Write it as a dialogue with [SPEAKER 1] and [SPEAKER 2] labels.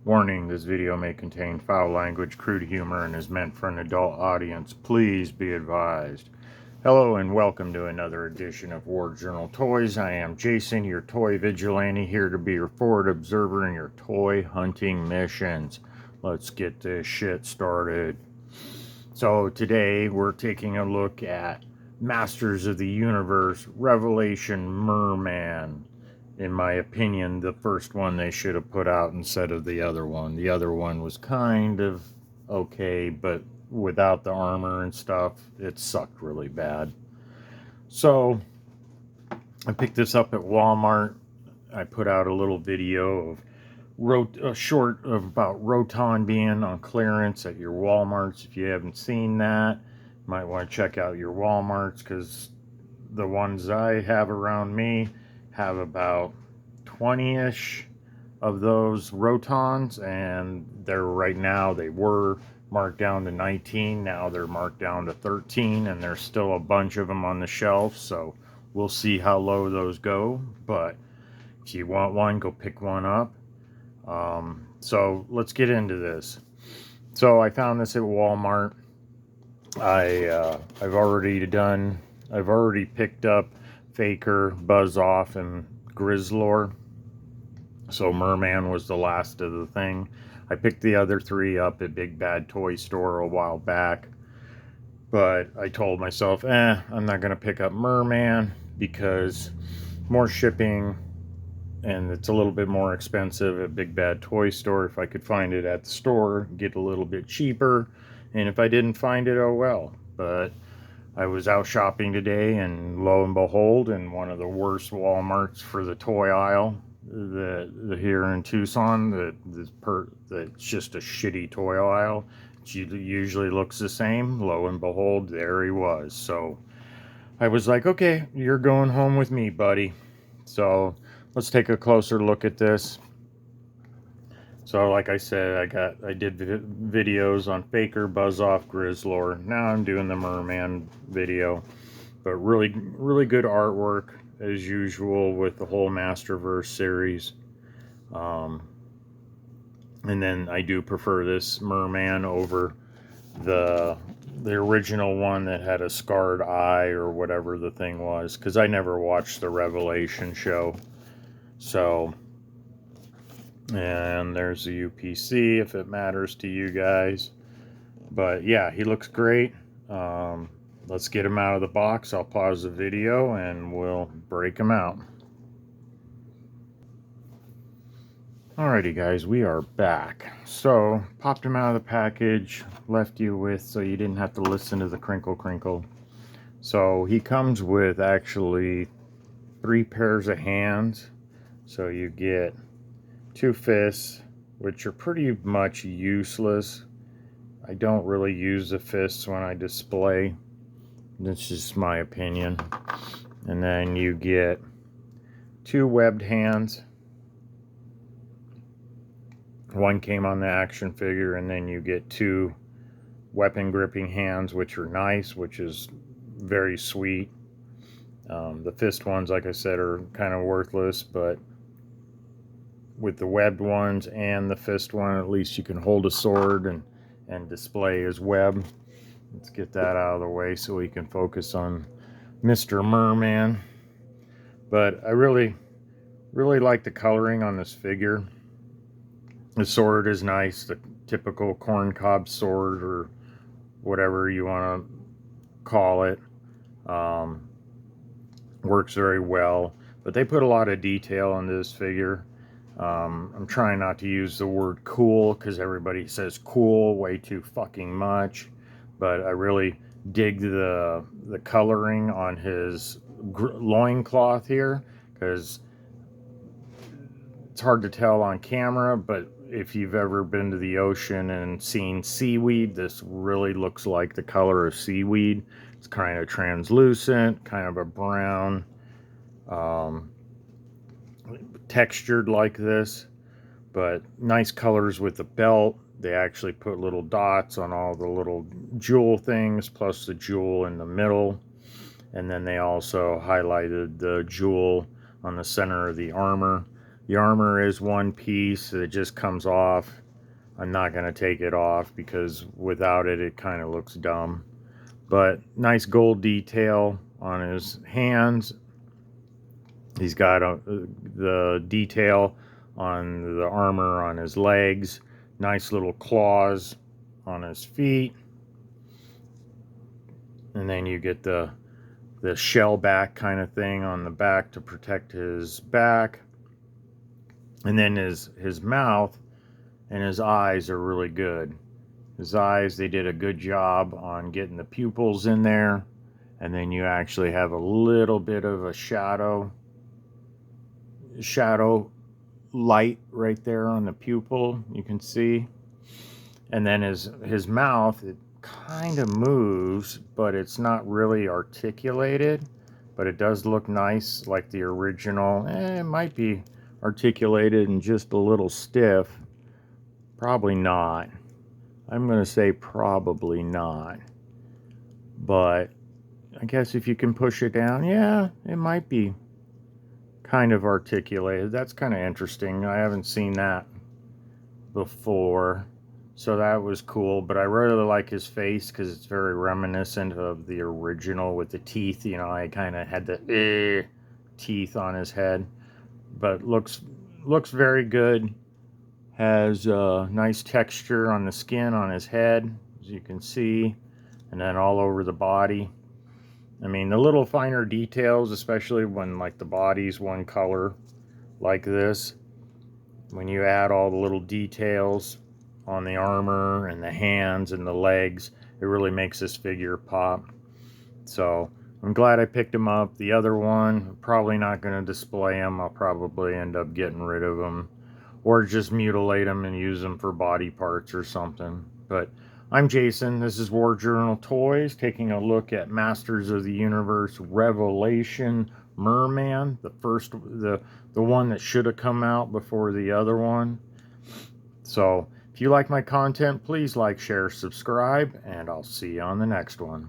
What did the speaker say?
[SPEAKER 1] Warning, this video may contain foul language, crude humor, and is meant for an adult audience. Please be advised. Hello and welcome to another edition of War Journal Toys. I am Jason, your toy vigilante, here to be your forward observer in your toy hunting missions. Let's get this shit started. So today we're taking a look at Masters of the Universe Revelation Merman. In my opinion, the first one they should have put out instead of the other one. The other one was kind of okay, but without the armor and stuff, it sucked really bad. So I picked this up at Walmart. I put out a little video of a short of about Roton being on clearance at your Walmarts. If you haven't seen that, you might want to check out your Walmarts, because the ones I have around me have about 20-ish of those Rotons, and they're right now, they were marked down to 19, now they're marked down to 13, and there's still a bunch of them on the shelf, so we'll see how low those go. But if you want one, go pick one up. So let's get into this. So I found this at Walmart. I've already picked up Faker, Buzz Off, and Grizzlor. So Merman was the last of the thing. I picked the other three up at Big Bad Toy Store a while back, but I told myself, I'm not going to pick up Merman because more shipping, and it's a little bit more expensive at Big Bad Toy Store. If I could find it at the store, get a little bit cheaper, and if I didn't find it, oh well. But I was out shopping today, and lo and behold, in one of the worst Walmarts for the toy aisle that here in Tucson, that's just a shitty toy aisle. It usually looks the same. Lo and behold, there he was. So I was like, okay, you're going home with me, buddy. So let's take a closer look at this. So like I said, I did videos on Faker, Buzz Off, Grizzlor. Now I'm doing the Merman video. But really good artwork as usual with the whole Masterverse series. And then I do prefer this Merman over the original one that had a scarred eye or whatever the thing was, because I never watched the Revelation show. So, and there's the UPC if it matters to you guys. But yeah, he looks great. Let's get him out of the box. I'll pause the video and we'll break him out. Alrighty guys, we are back. So, popped him out of the package, left you with, so you didn't have to listen to the crinkle crinkle. So he comes with actually 3 pairs of hands. So you get 2 fists, which are pretty much useless. I don't really use the fists when I display. That's just my opinion. And then you get 2 webbed hands. One came on the action figure, and then you get 2 weapon gripping hands, which are nice, which is very sweet. The fist ones, like I said, are kind of worthless, but with the webbed ones and the fist one, at least you can hold a sword and display his web. Let's get that out of the way so we can focus on Mr. Merman. But I really like the coloring on this figure. The sword is nice, the typical corncob sword or whatever you want to call it. Works very well, but they put a lot of detail into this figure. I'm trying not to use the word cool, because everybody says cool way too fucking much, but I really dig the coloring on his loincloth here, because it's hard to tell on camera, but if you've ever been to the ocean and seen seaweed, this really looks like the color of seaweed. It's kind of translucent, kind of a brown, textured like this, but nice colors with the belt. They actually put little dots on all the little jewel things, plus the jewel in the middle, and then they also highlighted the jewel on the center of the armor. The armor is one piece. It just comes off. I'm not going to take it off because without it, it kind of looks dumb. But nice gold detail on his hands. He's got the detail on the armor on his legs. Nice little claws on his feet. And then you get the shell back kind of thing on the back to protect his back. And then his mouth and his eyes are really good. His eyes, they did a good job on getting the pupils in there. And then you actually have a little bit of a shadow light right there on the pupil, you can see. And then his mouth, it kind of moves, but it's not really articulated, but it does look nice like the original. It might be articulated and just a little stiff. Probably not. I'm going to say probably not. But I guess if you can push it down, yeah, it might be kind of articulated. That's kind of interesting. I haven't seen that before. So that was cool. But I really like his face because it's very reminiscent of the original with the teeth. You know, I kind of had the teeth on his head. But looks very good. Has a nice texture on the skin on his head, as you can see, and then all over the body. I mean, the little finer details, especially when like the body's one color like this, when you add all the little details on the armor and the hands and the legs, it really makes this figure pop. So I'm glad I picked him up. The other one, I'm probably not going to display him. I'll probably end up getting rid of him, or just mutilate them and use them for body parts or something. But I'm Jason. This is War Journal Toys, taking a look at Masters of the Universe Revelation Merman, the one that should have come out before the other one. So if you like my content, please like, share, subscribe, and I'll see you on the next one.